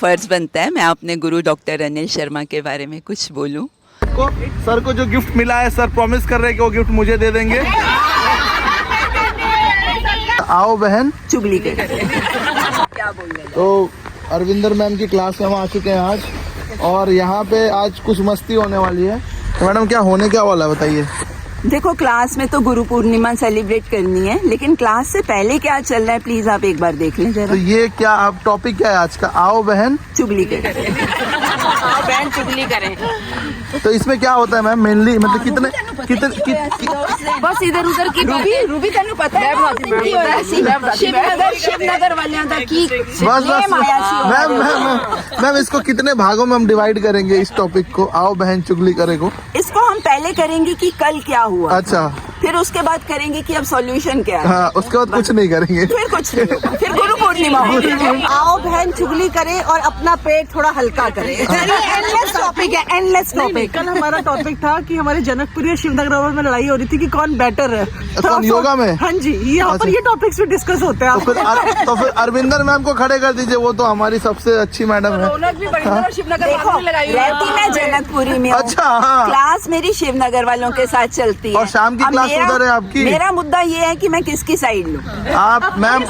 फर्ज बनता है मैं अपने गुरु डॉक्टर अनिल शर्मा के बारे में कुछ बोलूं। सर को जो गिफ्ट मिला है सर प्रॉमिस कर रहे हैं कि वो गिफ्ट मुझे दे देंगे। आओ बहन चुगली कर क्या बोल रहे हैं? तो अरविंदर मैम की क्लास में हम आ चुके हैं आज, और यहाँ पे आज कुछ मस्ती होने वाली है। तो मैडम क्या होने क्या वाला है बताइए। देखो, क्लास में तो गुरु पूर्णिमा सेलिब्रेट करनी है, लेकिन क्लास से पहले क्या चल रहा है प्लीज आप एक बार देख लें तो जरा। ये क्या आप टॉपिक क्या है आज का? आओ बहन चुगली कर बहन चुगली करें। तो इसमें क्या होता है मैम मेनली, मतलब कितने बस इधर उधर की रूबी तेन पता है शिवनगर वालियां दा की बस मैम मैम इसको कितने भागों में हम डिवाइड करेंगे इस टॉपिक को, आओ बहन चुगली करे को? इसको हम पहले करेंगे कि कल क्या हुआ, अच्छा, फिर उसके बाद करेंगे कि अब सॉल्यूशन क्या है, हाँ उसके बाद कुछ नहीं करेंगे, फिर कुछ नहीं होगा, फिर गुरु पूर्णिमा होगी। आओ बहन चुगली करे और अपना पेट थोड़ा हल्का करे। एंडलेस टॉपिक है, एंडलेस टॉपिक। कल हमारा टॉपिक था कि हमारे जनकपुरी और शिवनगर में लड़ाई हो रही थी कि कौन बेटर है। कौन योगा में? हाँ जी, यहाँ पर ये टॉपिक्स भी डिस्कस होते हैं। तो फिर अरविंदर मैम को खड़े कर दीजिए, वो तो हमारी सबसे अच्छी मैडम है। देखो, रहती मैं जनकपुरी में हूँ। अच्छा, हाँ। क्लास मेरी शिवनगर वालों के साथ चलती है और शाम की अब क्लास उधर है आपकी। मेरा मुद्दा ये है कि मैं किसकी साइड लूँ। आप मैम,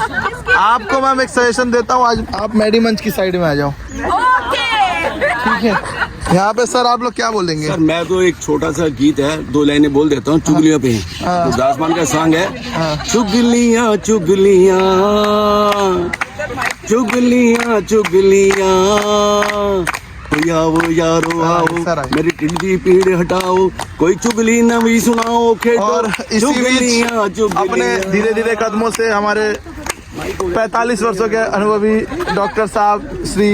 आपको मैम एक सजेशन देता हूँ, आज आप मैडी मंच की साइड में आ जाओ। ठीक है, यहाँ पे सर आप लोग क्या बोलेंगे? सर मैं तो एक छोटा सा गीत है, 2 लाइनें बोल देता हूँ चुगलियों पे। तो दासमान का सॉन्ग है, चुगलियाँ चुगलियाँ चुगलियाँ चुगलियाँ, वो यारो आओ मेरी टिड्डी पीड़ हटाओ, कोई चुगली नवी सुनाओ खेतो। और इसी बीच अपने धीरे धीरे कदमों से हमारे 45 वर्षों के अनुभवी डॉक्टर साहब श्री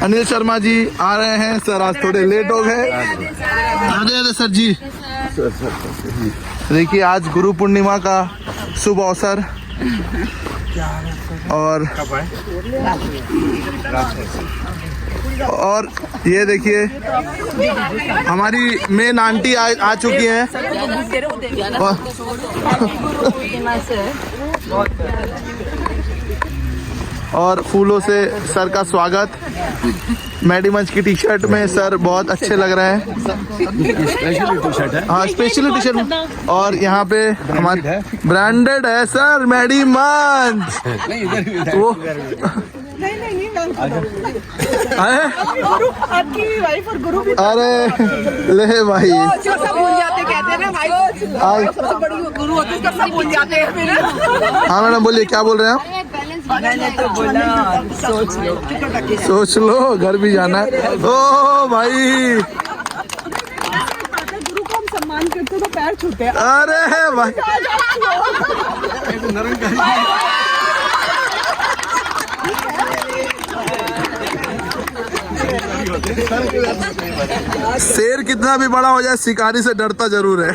अनिल शर्मा जी आ रहे हैं। सर आज थोड़े लेट हो गए। अरे सर जी, देखिए आज गुरु पूर्णिमा का शुभ अवसर, और ये देखिए हमारी मेन आंटी आ चुकी हैं। और फूलों से सर का स्वागत। मैडी मंच की टी शर्ट में सर बहुत अच्छे लग रहे हैं। हाँ स्पेशली टी शर्ट, और यहाँ पे हमारे ब्रांडेड है सर मैडी मंच। वो आपकी वाइफ और गुरु भी अरे ले भाई, सब भूल जाते, कहते हैं ना भाई सबसे बड़ी गुरु होती है, सब भूल जाते हैं फिर। हाँ मैडम बोलिए, क्या बोल रहे हैं आप? मैंने तो बोला सोच लो, घर भी जाना है। ओ भाई, गुरु को हम सम्मान करते तो पैर छूते हैं। अरे भाई, शेर कितना भी बड़ा हो जाए शिकारी से डरता जरूर है।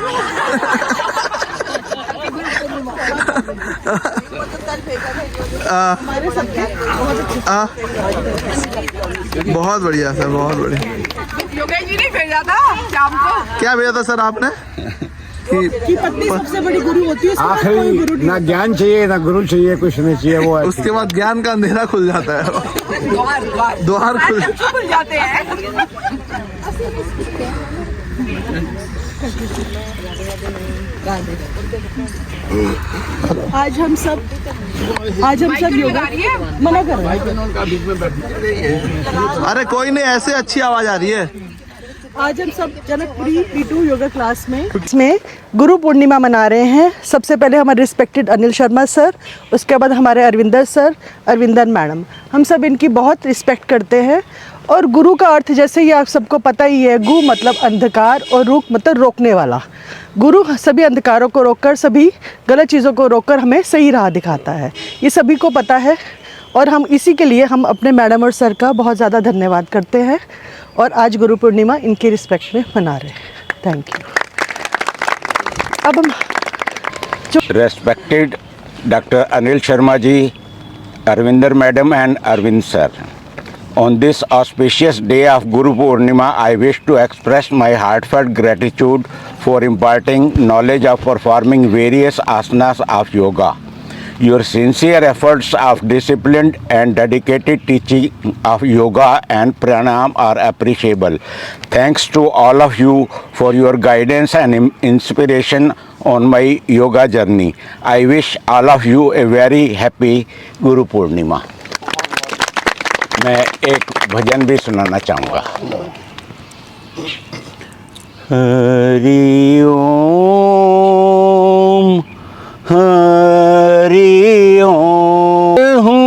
बहुत बढ़िया सर, बहुत बढ़िया। योगेश जी ने भेजा था शाम को। क्या भेजा था सर आपने? कि पत्नी सबसे बड़ी गुरु होती है। आखिरी ना ज्ञान चाहिए ना गुरु चाहिए, कुछ नहीं चाहिए, वो उसके बाद ज्ञान का अंधेरा खुल जाता है, द्वार खुल जाते हैं। आज हम सब योगा मना कर रहे हैं। अरे कोई नहीं, ऐसे अच्छी आवाज आ रही है। आज हम सब जनकपुरी P2 योगा क्लास में इसमें गुरु पूर्णिमा मना रहे हैं। सबसे पहले हमारे रिस्पेक्टेड अनिल शर्मा सर, उसके बाद हमारे अरविंदर सर, अरविंदर मैडम, हम सब इनकी बहुत रिस्पेक्ट करते हैं। और गुरु का अर्थ जैसे ही आप सबको पता ही है, गु मतलब अंधकार और रुक मतलब रोकने वाला। गुरु सभी अंधकारों को रोककर, सभी गलत चीज़ों को रोककर हमें सही राह दिखाता है, ये सभी को पता है। और हम इसी के लिए हम अपने मैडम और सर का बहुत ज़्यादा धन्यवाद करते हैं, और आज गुरु पूर्णिमा इनके रिस्पेक्ट में मना रहे हैं। Thank you. अब हम Respected Dr. Anil Sharma ji, Arvinder Madam and Arvind Sir. On this auspicious day of Guru Purnima, I wish to express my heartfelt gratitude for imparting knowledge of performing various asanas of yoga. Your sincere efforts of disciplined and dedicated teaching of yoga and pranayam are appreciable. Thanks to all of you for your guidance and inspiration on my yoga journey. I wish all of you a very happy Guru Purnima. मैं एक भजन भी सुनाना चाहूँगा। हरि ओम हरि ओम हूँ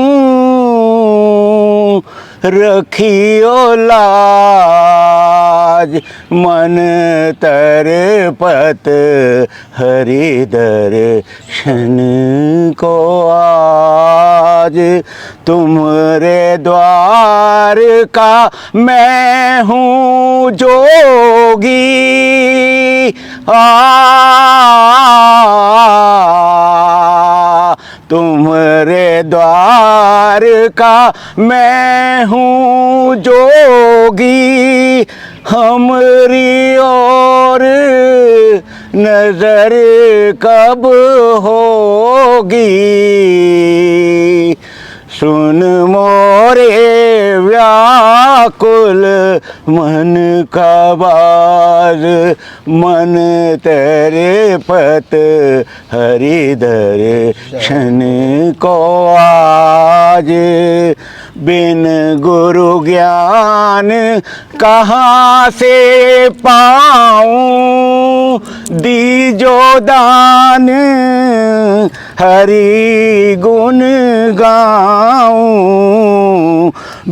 रखियो लाज मन तरपत हरि दर्शन को आज तुमरे द्वार का मैं हूँ जोगी तुमरे द्वार का मैं हूँ जोगी हमरी और नजर कब होगी सुन मोरे व्याकुल मन का बाज मन तेरे पत हरि दर्शन को आज बिन गुरु ज्ञान कहाँ से पाऊँ दीजो दान हरि गुण गाऊं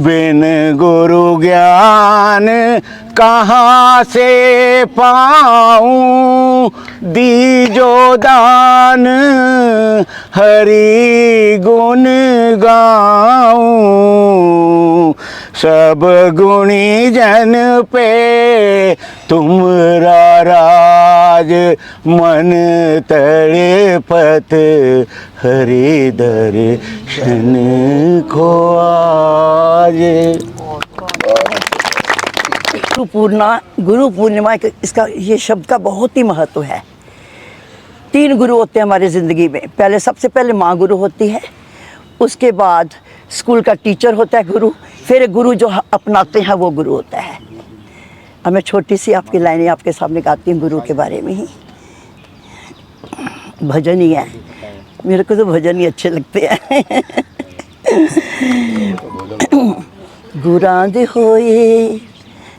बिन गुरु ज्ञान कहाँ से पाऊँ दीजो दान हरि गुण गाऊं सब गुणी जन पे तुमरा राज मन तड़पत हरि दर्शन को आज। गुरु पूर्णिमा इसका ये शब्द का बहुत ही महत्व है। 3 गुरु होते हैं हमारी ज़िंदगी में। पहले सबसे पहले माँ गुरु होती है, उसके बाद स्कूल का टीचर होता है गुरु, फिर गुरु जो अपनाते हैं वो गुरु होता है। अब मैं छोटी सी आपकी लाइनें आपके सामने गाती हूँ गुरु के बारे में ही। भजन ही है, मेरे को तो भजन ही अच्छे लगते हैं। गुरांद होए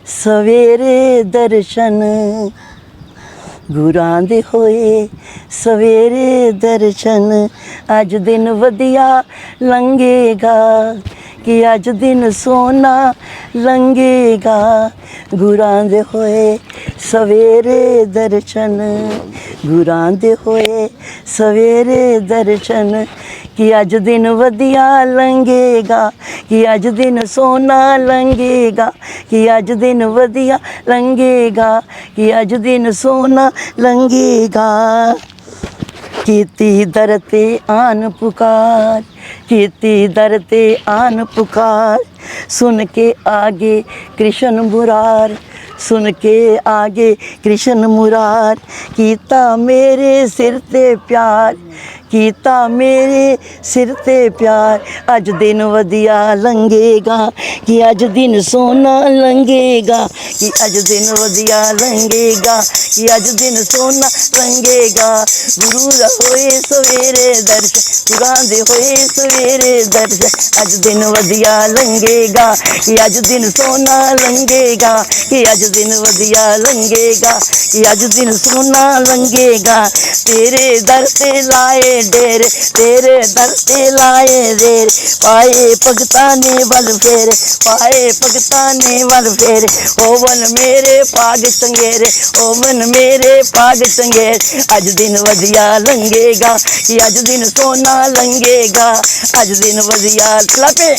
सवेरे दर्शन गुरांद होए सवेरे दर्शन अज दिन वधिया लंघेगा कि अज दिन सोना लंघेगा गुरांद होए सवेरे दर्शन गुरांद होए सवेरे दर्शन कि अज दिन वधिया लंघेगा कि अज दिन सोना लंघेगा कि अज दिन वधिया लंघेगा कि अज दिन सोना लंघेगा कीती दर ते आन पुकार कीती दर ते आन पुकार सुन के आगे कृष्ण मुरार सुन के आगे कृष्ण मुरार कीता मेरे सिर ते प्यार कीता मेरे सिर ते प्यार अज दिन वधिया लंघेगा कि अज दिन सोना लंघेगा कि अज दिन वधिया लंघेगा कि अज दिन सोना लंघेगा गुरु दा होए सवेरे दर्शन गुरां दे होए सवेरे दर्शन अज दिन वधिया लंघेगा कि अज दिन सोना लंघेगा कि अज दिन वधिया लंघेगा कि अज दिन सोना लंघेगा तेरे दर ते लाए डेर तेरे दर ते लाए देर पाए भगता ने वल फेर पाए भगता ने वल फेर ओवन मेरे पाग चंगेरे ओवन मेरे पाग चंगेर अज दिन वधिया लंघेगा कि अज दिन सोना लंघेगा अज दिन वधिया लपे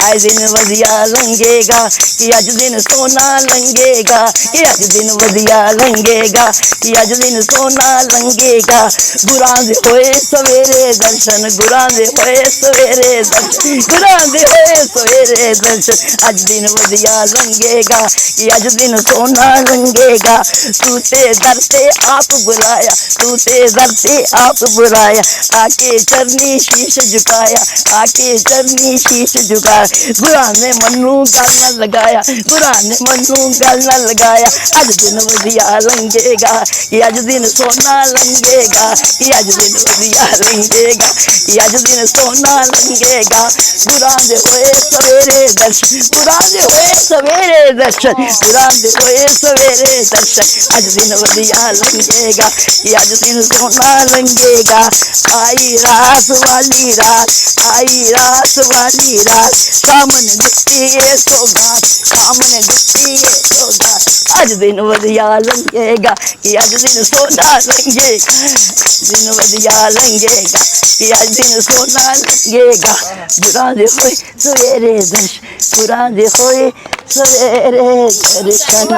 अज दिन वधिया लंघेगा कि अज दिन सोना लंघेगा कि अज दिन वधिया लंघेगा कि अज दिन सोना लंघेगा गुरां दे होए सवेरे दर्शन गुरां दे होए सवेरे दर्शन गुरां दे होए सवेरे दर्शन अज दिन वधिया लंघेगा कि अज दिन सोना लंघेगा तू ते दर से आप बुलाया तू ते दर से आप बुलाया आके चरनी शीश झुकाया आके चरनी शीश झुकाया गुरां ने मन्नू गल न लगाया गुरां ने मन्नू गल न लगाया अज दिन वधिया लंघेगा कि अज दिन सोना लंघेगा कि अज दिन वधिया लंघेगा कि अज दिन सोना लंघेगा गुरां दे होए सवेरे दर्शन गुरां दे होए सवेरे दर्शन गुरां दे होए सवेरे दर्शन अज दिन वधिया लंघेगा कि अज दिन सोना लंघेगा आई रात वाली रात आई रात वाली रात सामने दिखती है सौगात सामने दिखती है सौगात अज दिन वधिया लंघेगा कि अज दिन सोना लंघेगा दिन वधिया लंघेगा कि अज दिन सोना लंघेगा गुरां दे होए सवेरे दर्शन गुरां दे होए सवेरे दर्शन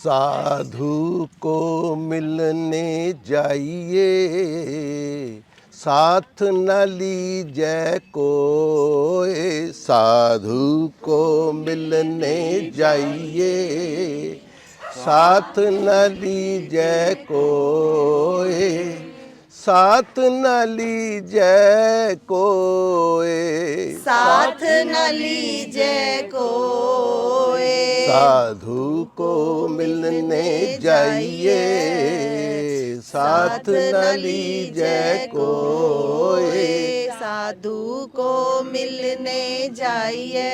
साधु को मिलने जाइए साथ न लीजिए कोई साधु को मिलने जाइए साथ न लीजिए कोई साथ न लीजिए कोई साथ न लीजिए कोई साधु को मिलने जाइए साथ न लीजिए कोई साधु को मिलने जाइए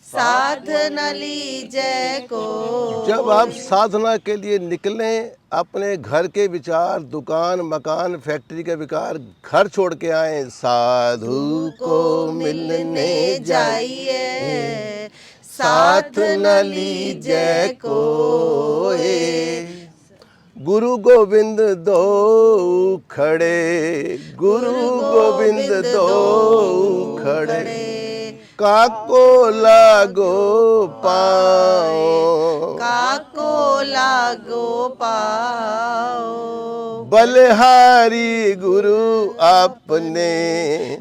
साथ न लीजिए कोई जब आप साधना के लिए निकलें अपने घर के विचार दुकान मकान फैक्ट्री के विचार घर छोड़ के आए साधु को मिलने जाइए साथ न लीजिए कोई गुरु गोविंद दो खड़े गुरु गोविंद दो खड़े काको लागो पाओ काको लागो पाओ बलिहारी गुरु आपने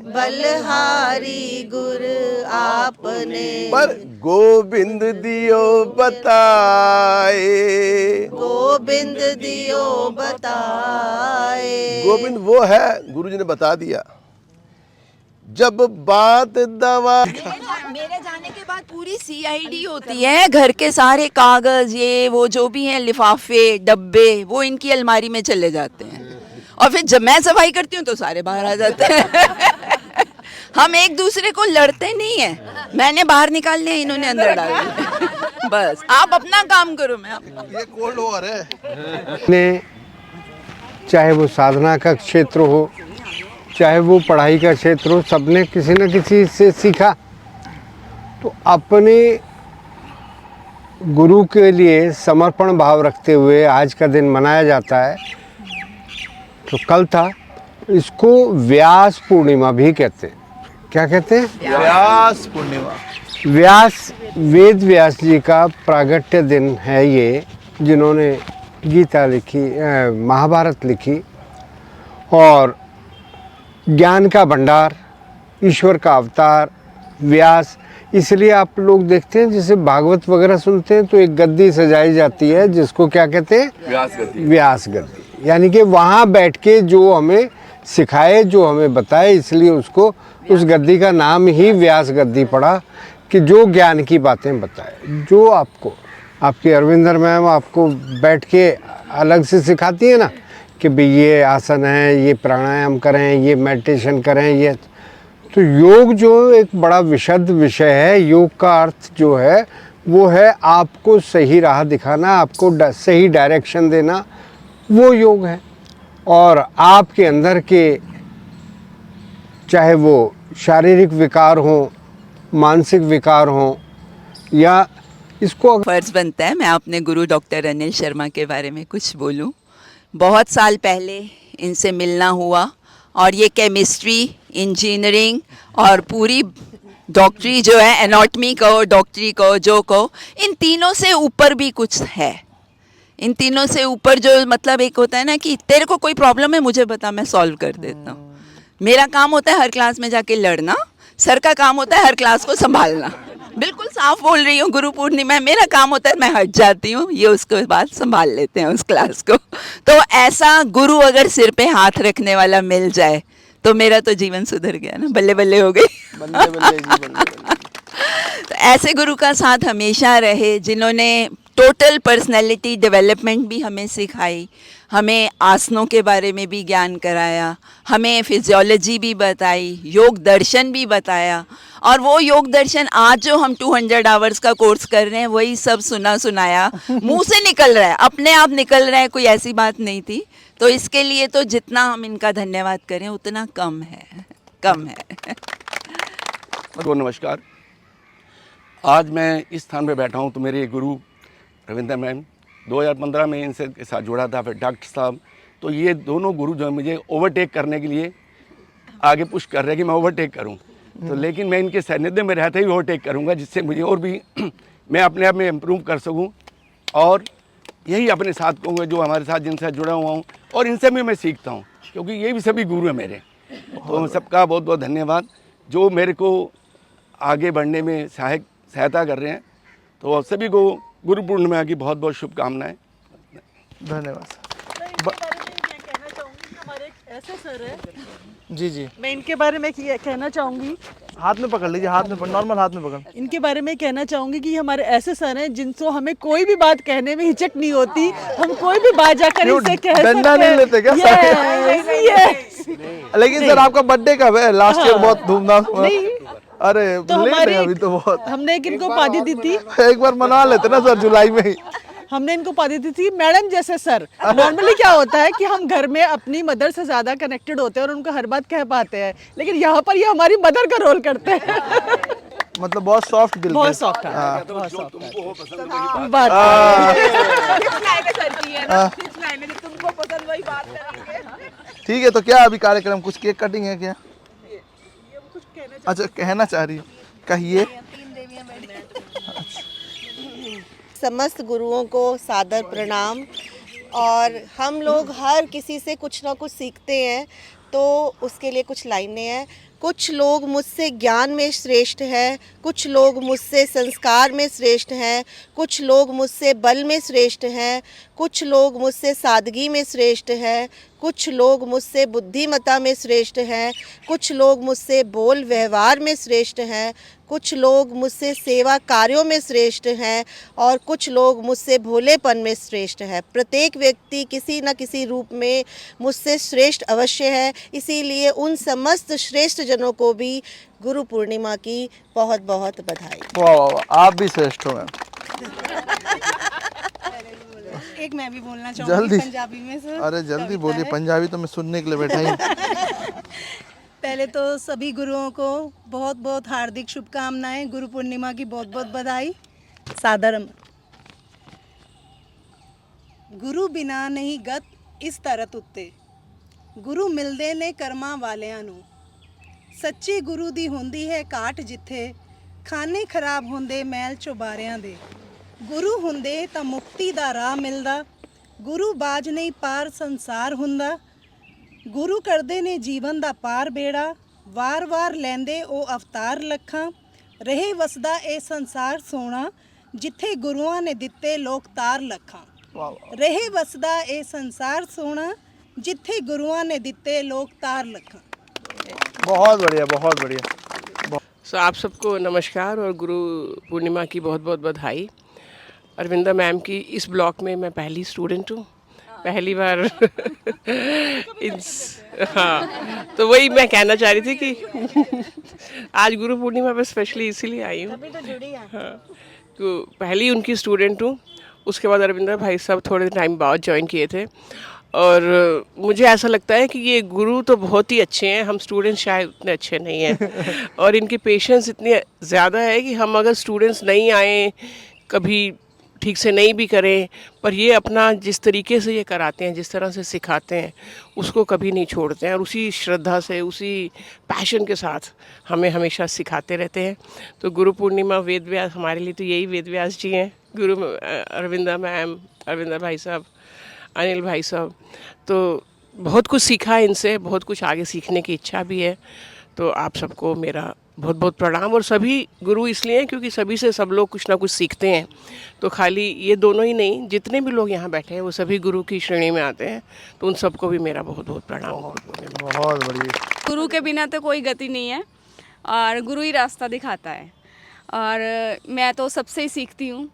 बलिहारी गुरु आपने पर गोविंद दियो बताए गोविंद दियो बताए गोविंद वो है गुरु जी ने बता दिया जब बात दवा मेरे जाने के बाद पूरी सीआईडी होती है घर के सारे कागज ये वो जो भी हैं लिफाफे डब्बे वो इनकी अलमारी में चले जाते हैं और फिर जब मैं सफाई करती हूँ तो सारे बाहर आ जाते हैं हम एक दूसरे को लड़ते नहीं है मैंने बाहर निकाल लिया इन्होंने अंदर डाल दिया बस आप अपना काम करो मैं अपना ये कोल्ड वॉर है ने चाहे वो साधना का क्षेत्र हो चाहे वो पढ़ाई का क्षेत्र हो सबने किसी न किसी से सीखा तो अपने गुरु के लिए समर्पण भाव रखते हुए आज का दिन मनाया जाता है तो कल था इसको व्यास पूर्णिमा भी कहते हैं क्या कहते हैं व्यास पूर्णिमा व्यास वेद व्यास जी का प्रागट्य दिन है ये जिन्होंने गीता लिखी महाभारत लिखी और ज्ञान का भंडार ईश्वर का अवतार व्यास इसलिए आप लोग देखते हैं जैसे भागवत वगैरह सुनते हैं तो एक गद्दी सजाई जाती है जिसको क्या कहते हैं व्यास गद्दी यानी कि वहाँ बैठ के जो हमें सिखाए जो हमें बताए इसलिए उसको उस गद्दी का नाम ही व्यास गद्दी पड़ा कि जो ज्ञान की बातें बताए जो आपको आपकी अरविंदर मैम आपको बैठ के अलग से सिखाती है ना कि भाई ये आसन है ये प्राणायाम करें ये मेडिटेशन करें ये तो योग जो एक बड़ा विशद विषय है योग का अर्थ जो है वो है आपको सही राह दिखाना आपको सही डायरेक्शन देना वो योग है और आपके अंदर के चाहे वो शारीरिक विकार हो मानसिक विकार हो या इसको फर्ज बनता है मैं अपने गुरु डॉक्टर अनिल शर्मा के बारे में कुछ बोलूं बहुत साल पहले इनसे मिलना हुआ और ये केमिस्ट्री, इंजीनियरिंग और पूरी डॉक्टरी जो है, एनाटॉमी कहो, डॉक्टरी कहो, जो कहो, इन तीनों से ऊपर भी कुछ है। इन तीनों से ऊपर जो मतलब एक होता है ना कि तेरे को कोई प्रॉब्लम है मुझे बता, मैं सॉल्व कर देता हूँ। मेरा काम होता है हर क्लास में जाके लड़ना, सर का काम होता है हर क्लास को संभालना। बिल्कुल साफ बोल रही हूँ, गुरु पूर्णिमा मेरा काम होता है मैं हट जाती हूँ, ये उसके बाद संभाल लेते हैं उस क्लास को। तो ऐसा गुरु अगर सिर पे हाथ रखने वाला मिल जाए तो मेरा तो जीवन सुधर गया ना, बल्ले बल्ले हो गई। बल्ले बल्ले जी, बल्ले बल्ले। तो ऐसे गुरु का साथ हमेशा रहे, जिन्होंने टोटल पर्सनैलिटी डेवलपमेंट भी हमें सिखाई, हमें आसनों के बारे में भी ज्ञान कराया, हमें फिजियोलॉजी भी बताई, योग दर्शन भी बताया। और वो योग दर्शन आज जो हम 200 आवर्स का कोर्स कर रहे हैं वही सब सुना सुनाया मुंह से निकल रहा है, अपने आप निकल रहा है, कोई ऐसी बात नहीं थी। तो इसके लिए तो जितना हम इनका धन्यवाद करें उतना कम है, कम है। को नमस्कार। आज मैं इस स्थान पे बैठा हूँ तो मेरे गुरु रविंदर मैम, 2015 में इनसे के साथ जुड़ा था, फिर डॉक्टर साहब। तो ये दोनों गुरु जो है मुझे ओवरटेक करने के लिए आगे पुश कर रहे हैं कि मैं ओवरटेक करूं। तो लेकिन मैं इनके सानिध्य में रहते ही ओवरटेक करूंगा, जिससे मुझे और भी मैं अपने आप में इम्प्रूव कर सकूं। और यही अपने साथ कहूँगा जो हमारे साथ जिनसे जुड़ा हुआ हूँ, और इनसे भी मैं सीखता हूँ, क्योंकि ये भी सभी गुरु हैं मेरे। तो सबका बहुत बहुत धन्यवाद जो मेरे को आगे बढ़ने में सहायता कर रहे हैं। तो सभी को गुरु पूर्णिमा की बहुत बहुत शुभकामनाएं। धन्यवाद। ऐसे सर है, जी जी, मैं इनके बारे में कहना चाहूँगी, हाथ में पकड़ लीजिए, हाथ में नॉर्मल हाथ में पकड़। इनके बारे में कहना चाहूँगी कि हमारे ऐसे सर हैं जिनसे हमें कोई भी बात कहने में हिचक नहीं होती, हम कोई भी बात जाकर इनसे कह सकते हैं। डंडा नहीं लेते क्या? Yes. लेकिन सर आपका बर्थडे कब है? लास्ट ईयर बहुत धूमधाम हुआ। अरे तो लेट हमारी है अभी तो बहुत। हमने एक इनको उपाधि दी थी, एक बार मना लेते ना सर, जुलाई में ही। हमने इनको उपाधि दी थी मैडम जैसे सर। नॉर्मली क्या होता है कि हम घर में अपनी मदर से ज्यादा कनेक्टेड होते हैं और उनको हर बात कह पाते हैं, लेकिन यहाँ पर ये हमारी मदर का रोल करते हैं। मतलब बहुत सॉफ्ट दिल, बहुत सॉफ्ट है, हाँ। बहुत सॉफ्ट है। ठीक है, तो क्या अभी कार्यक्रम कुछ केक कटिंग है क्या? अच्छा, कहना चाह रही है, कहिए। समस्त गुरुओं को सादर प्रणाम। और हम लोग हर किसी से कुछ ना कुछ सीखते हैं, तो उसके लिए कुछ लाइनें हैं। कुछ लोग मुझसे ज्ञान में श्रेष्ठ हैं, कुछ लोग मुझसे संस्कार में श्रेष्ठ हैं, कुछ लोग मुझसे बल में श्रेष्ठ हैं, कुछ लोग मुझसे सादगी में श्रेष्ठ हैं, कुछ लोग मुझसे बुद्धिमत्ता में श्रेष्ठ हैं, कुछ लोग मुझसे बोल व्यवहार में श्रेष्ठ हैं, कुछ लोग मुझसे सेवा कार्यों में श्रेष्ठ हैं, और कुछ लोग मुझसे भोलेपन में श्रेष्ठ है। प्रत्येक व्यक्ति किसी न किसी रूप में मुझसे श्रेष्ठ अवश्य है। इसीलिए उन समस्त श्रेष्ठ जनों को भी गुरु पूर्णिमा की बहुत बहुत बधाई। वाह वाह वाह, आप भी श्रेष्ठ हो मैम। एक मैं भी बोलना जल्दी। चाहूँगी पंजाबी में सर। अरे जल्दी बोलिए, पंजाबी तो मैं सुनने के लिए बैठा ही। पहले तो सभी गुरुओं को बहुत बहुत हार्दिक शुभकामनाएं, गुरु पूर्णिमा की बहुत बहुत बधाई। सादर। गुरु बिना नहीं गत इस तरत उत्ते, गुरु मिलदे ने कर्मां वालियां नूं, सच्चे गुरु दी हुंदी है काट जिथे, खाने खराब हुंदे मैल चुबारियां दे, गुरु हुंदे तां मुक्ति दा राह मिलदा, गुरु बाज नहीं पार संसार हुंदा, गुरु करदे ने जीवन दा पार बेड़ा, वार वार लैंदे ओ अवतार लखां, रहे वसदा ए संसार सोना, जिथे गुरुआं ने दिते लोक तार लखां, रहे वसदा ए संसार सोना, जिथे गुरुआं ने दिते लोक तार लखां। बहुत बढ़िया, बहुत बढ़िया। सो आप सबको नमस्कार और गुरु पूर्णिमा की बहुत बहुत बधाई। अरविंदा मैम की इस ब्लॉक में मैं पहली स्टूडेंट हूँ, पहली बार हाँ, तो वही मैं कहना चाह रही थी कि आज गुरु पूर्णिमा पर स्पेशली इसीलिए आई हूँ। हाँ, तो पहली उनकी स्टूडेंट हूँ। उसके बाद अरविंदा भाई साहब थोड़े टाइम बाद ज्वाइन किए थे, और मुझे ऐसा लगता है कि ये गुरु तो बहुत ही अच्छे हैं, हम स्टूडेंट्स शायद उतने अच्छे नहीं हैं। और इनकी पेशेंस इतनी ज़्यादा है कि हम अगर स्टूडेंट्स नहीं आए, कभी ठीक से नहीं भी करें, पर ये अपना जिस तरीके से ये कराते हैं, जिस तरह से सिखाते हैं, उसको कभी नहीं छोड़ते हैं और उसी श्रद्धा से, उसी पैशन के साथ हमें हमेशा सिखाते रहते हैं। तो गुरु पूर्णिमा वेद व्यास हमारे लिए तो यही वेद व्यास जी हैं, गुरु अरविंदा मैम, अरविंदा भाई साहब, अनिल भाई साहब। तो बहुत कुछ सीखा है इनसे, बहुत कुछ आगे सीखने की इच्छा भी है। तो आप सबको मेरा बहुत बहुत प्रणाम। और सभी गुरु इसलिए हैं क्योंकि सभी से सब लोग कुछ ना कुछ सीखते हैं। तो खाली ये दोनों ही नहीं, जितने भी लोग यहाँ बैठे हैं वो सभी गुरु की श्रेणी में आते हैं। तो उन सबको भी मेरा बहुत बहुत प्रणाम। बहुत बढ़िया। गुरु के बिना तो कोई गति नहीं है और गुरु ही रास्ता दिखाता है। और मैं तो सबसे ही सीखती हूँ।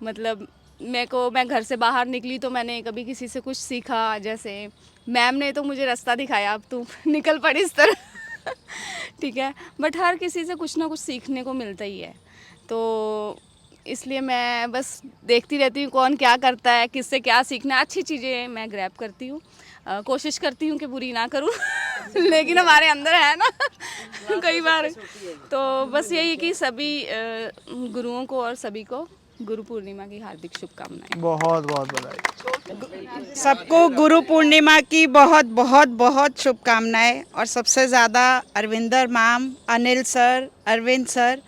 मतलब मैं घर से बाहर निकली तो मैंने कभी किसी से कुछ सीखा, जैसे मैम ने तो मुझे रास्ता दिखाया, अब तू निकल पड़ी इस तरह ठीक है। बट हर किसी से कुछ ना कुछ सीखने को मिलता ही है। तो इसलिए मैं बस देखती रहती हूँ कौन क्या करता है, किससे क्या सीखना। अच्छी चीज़ें मैं ग्रैब करती हूँ, कोशिश करती हूँ कि बुरी ना करूँ लेकिन हमारे अंदर है ना कई बार। तो बस यही कि सभी गुरुओं को और सभी को गुरु पूर्णिमा की हार्दिक शुभकामनाएं। बहुत बहुत बधाई। सबको गुरु पूर्णिमा की बहुत बहुत बहुत शुभकामनाएं। और सबसे ज़्यादा Arvinder ma'am, Anil sir, Arvind sir,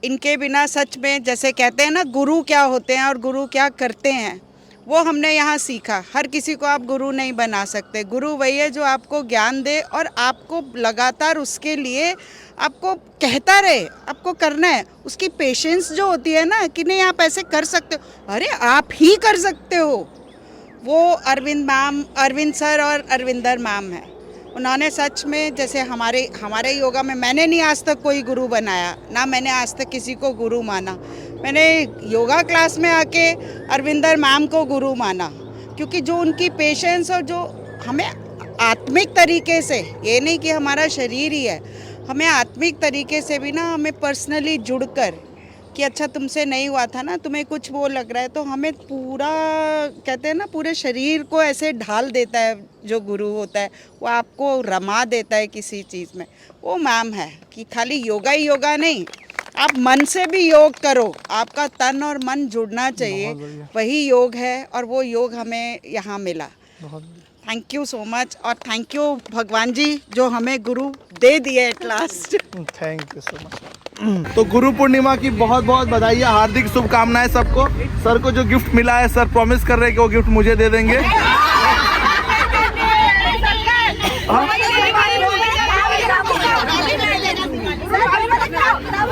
इनके बिना सच में जैसे कहते हैं ना गुरु क्या होते हैं और गुरु क्या करते हैं, वो हमने यहाँ सीखा। हर किसी को आप गुरु नहीं बना सकते। गुरु वही है जो आपको ज्ञान दे और आपको लगातार उसके लिए आपको कहता रहे, आपको करना है। उसकी पेशेंस जो होती है ना कि नहीं आप ऐसे कर सकते हो, अरे आप ही कर सकते हो, वो अरविंद सर और अरविंदर मैम है। उन्होंने सच में जैसे हमारे योगा में मैंने नहीं आज तक कोई गुरु बनाया, ना मैंने आज तक किसी को गुरु माना। मैंने योगा क्लास में आके अरविंदर मैम को गुरु माना, क्योंकि जो उनकी पेशेंस और जो हमें आत्मिक तरीके से, ये नहीं कि हमारा शरीर ही है, हमें आत्मिक तरीके से भी ना हमें पर्सनली जुड़कर कि अच्छा तुमसे नहीं हुआ था ना, तुम्हें कुछ वो लग रहा है, तो हमें पूरा कहते हैं ना पूरे शरीर को ऐसे ढाल देता है जो गुरु होता है, वो आपको रमा देता है किसी चीज़ में। वो मैम है कि खाली योगा ही योगा नहीं, आप मन से भी योग करो, आपका तन और मन जुड़ना चाहिए, वही योग है। और वो योग हमें यहाँ मिला। Thank you so much. और थैंक यू भगवान जी जो हमें गुरु दे दिए at last. Thank you so much. तो गुरु पूर्णिमा की बहुत बहुत बधाई, हार्दिक शुभकामनाएं सबको। सर को जो गिफ्ट मिला है, सर प्रॉमिस कर रहे हैं कि वो गिफ्ट मुझे दे देंगे।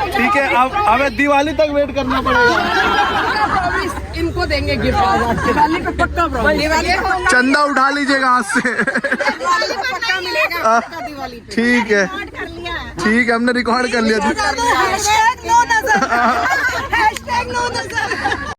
ठीक है, अब हमें दिवाली तक वेट करना पड़ेगा। इनको देंगे गिफ्ट दिवाली पे पक्का। चंदा उठा लीजिएगा हाथ से। पक्का मिलेगा दिवाली पे। ठीक है, ठीक है, हमने रिकॉर्ड कर लिया। #नो नजर।